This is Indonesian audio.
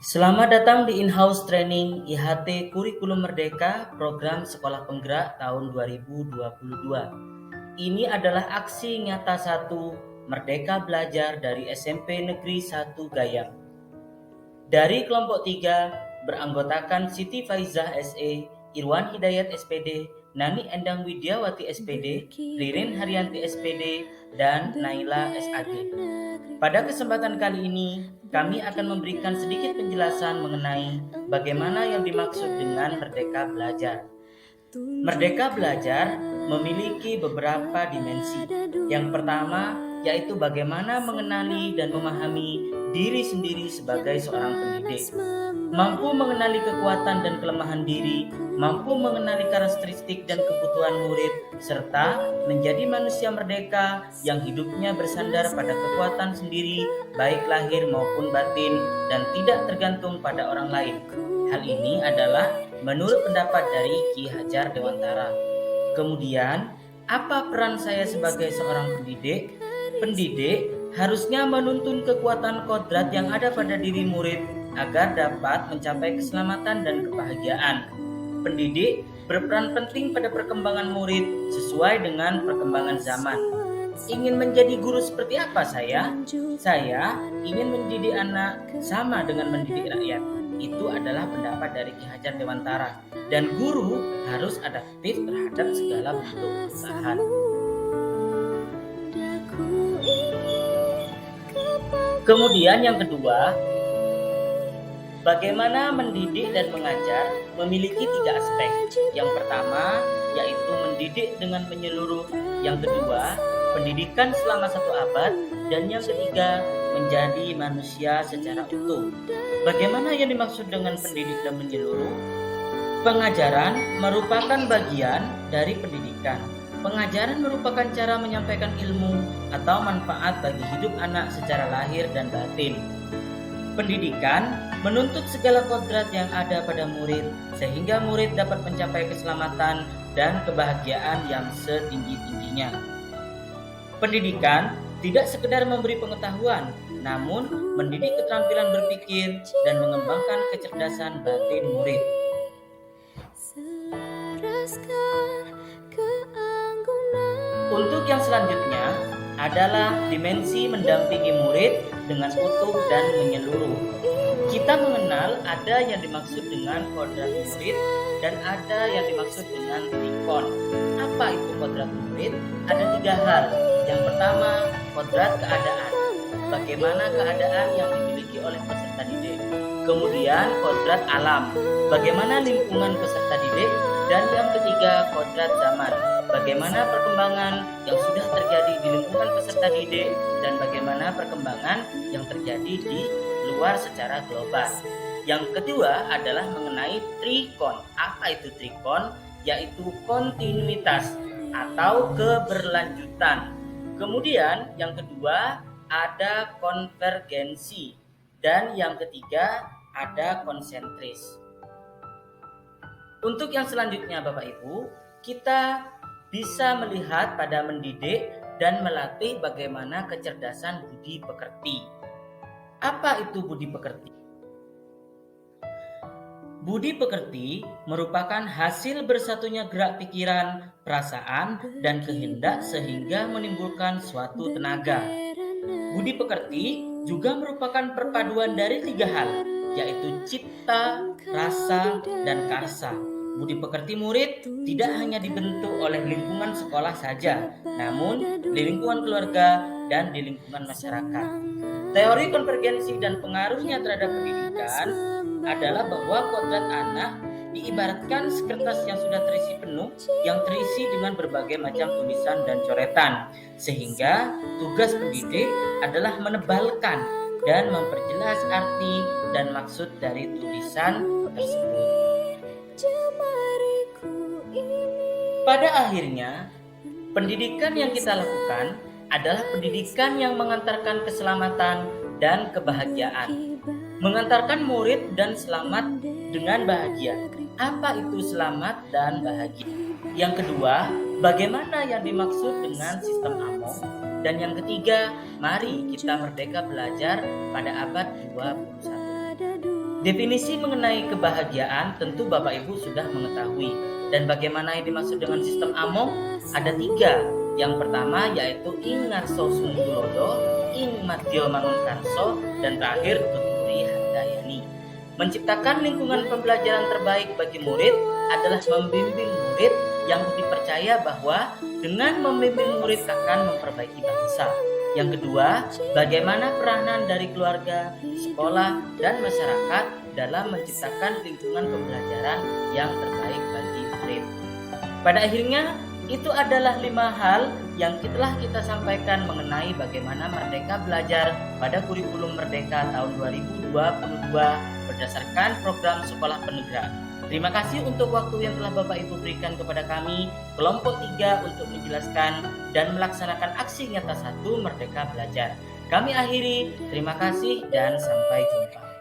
Selamat datang di In-House Training IHT Kurikulum Merdeka Program Sekolah Penggerak tahun 2022. Ini adalah aksi nyata 1 Merdeka Belajar dari SMP Negeri 1 Gayam. Dari kelompok 3 beranggotakan Siti Faizah SE, Irwan Hidayat SPD, Nani Endang Widiawati SPD, Ririn Haryanti SPD, dan Naila SAG. Pada kesempatan kali ini, kami akan memberikan sedikit penjelasan mengenai bagaimana yang dimaksud dengan Merdeka Belajar. Merdeka Belajar memiliki beberapa dimensi. Yang pertama, yaitu bagaimana mengenali dan memahami diri sendiri sebagai seorang pendidik. Mampu mengenali kekuatan dan kelemahan diri, mampu mengenali karakteristik dan kebutuhan murid, serta menjadi manusia merdeka yang hidupnya bersandar pada kekuatan sendiri, baik lahir maupun batin, dan tidak tergantung pada orang lain. Hal ini adalah menurut pendapat dari Ki Hajar Dewantara. Kemudian, apa peran saya sebagai seorang pendidik? Pendidik harusnya menuntun kekuatan kodrat yang ada pada diri murid agar dapat mencapai keselamatan dan kebahagiaan. Pendidik berperan penting pada perkembangan murid sesuai dengan perkembangan zaman. Ingin menjadi guru seperti apa saya? Saya ingin mendidik anak sama dengan mendidik rakyat. Itu adalah pendapat dari Ki Hajar Dewantara. Dan guru harus adaptif terhadap segala bentuk perubahan. Kemudian yang kedua, bagaimana mendidik dan mengajar memiliki 3 aspek. Yang pertama, yaitu mendidik dengan menyeluruh. Yang kedua, pendidikan selama 1 abad. Dan yang ketiga, menjadi manusia secara utuh. Bagaimana yang dimaksud dengan pendidik dan menyeluruh? Pengajaran merupakan bagian dari pendidikan. Pengajaran merupakan cara menyampaikan ilmu atau manfaat bagi hidup anak secara lahir dan batin. Pendidikan menuntut segala kodrat yang ada pada murid, sehingga murid dapat mencapai keselamatan dan kebahagiaan yang setinggi-tingginya. Pendidikan tidak sekedar memberi pengetahuan, namun mendidik keterampilan berpikir dan mengembangkan kecerdasan batin murid. Untuk yang selanjutnya adalah dimensi mendampingi murid dengan utuh dan menyeluruh. Kita mengenal ada yang dimaksud dengan kodrat murid dan ada yang dimaksud dengan trikon. Apa itu kodrat murid? Ada 3 hal. Yang pertama, kodrat keadaan. Bagaimana keadaan yang dimiliki oleh peserta didik. Kemudian kodrat alam. Bagaimana lingkungan peserta didik. Dan yang ketiga, kodrat zaman. Bagaimana perkembangan yang sudah terjadi di lingkungan peserta didik dan bagaimana perkembangan yang terjadi di luar secara global. Yang kedua adalah mengenai trikon. Apa itu trikon? Yaitu kontinuitas atau keberlanjutan. Kemudian yang kedua ada konvergensi dan yang ketiga ada konsentris. Untuk yang selanjutnya Bapak Ibu, kita bisa melihat pada mendidik dan melatih bagaimana kecerdasan budi pekerti. Apa itu budi pekerti? Budi pekerti merupakan hasil bersatunya gerak pikiran, perasaan, dan kehendak sehingga menimbulkan suatu tenaga. Budi pekerti juga merupakan perpaduan dari 3 hal, yaitu cipta, rasa, dan karsa. Budi pekerti murid tidak hanya dibentuk oleh lingkungan sekolah saja, namun di lingkungan keluarga dan di lingkungan masyarakat. Teori konvergensi dan pengaruhnya terhadap pendidikan adalah bahwa kodrat anak diibaratkan sekertas yang sudah terisi penuh, yang terisi dengan berbagai macam tulisan dan coretan, sehingga tugas pendidik adalah menebalkan dan memperjelas arti dan maksud dari tulisan tersebut. Pada akhirnya, pendidikan yang kita lakukan adalah pendidikan yang mengantarkan keselamatan dan kebahagiaan. Mengantarkan murid dan selamat dengan bahagia. Apa itu selamat dan bahagia? Yang kedua, bagaimana yang dimaksud dengan sistem AMOM? Dan yang ketiga, mari kita merdeka belajar pada abad 21. Definisi mengenai kebahagiaan tentu Bapak Ibu sudah mengetahui. Dan bagaimana yang dimaksud dengan sistem Among? Ada 3. Yang pertama yaitu ing ngarso sunggulodo, ing madya mangunkarso, dan terakhir tuturi handayani. Menciptakan lingkungan pembelajaran terbaik bagi murid adalah membimbing murid yang dipercaya bahwa dengan membimbing murid akan memperbaiki bangsa. Yang kedua, bagaimana peranan dari keluarga, sekolah, dan masyarakat dalam menciptakan lingkungan pembelajaran yang terbaik bagi murid. Pada akhirnya, itu adalah 5 hal yang telah kita sampaikan mengenai bagaimana Merdeka Belajar pada kurikulum Merdeka tahun 2022 berdasarkan program Sekolah Penegra. Terima kasih untuk waktu yang telah Bapak Ibu berikan kepada kami, kelompok 3, untuk menjelaskan dan melaksanakan aksi nyata 1 Merdeka Belajar. Kami akhiri, terima kasih dan sampai jumpa.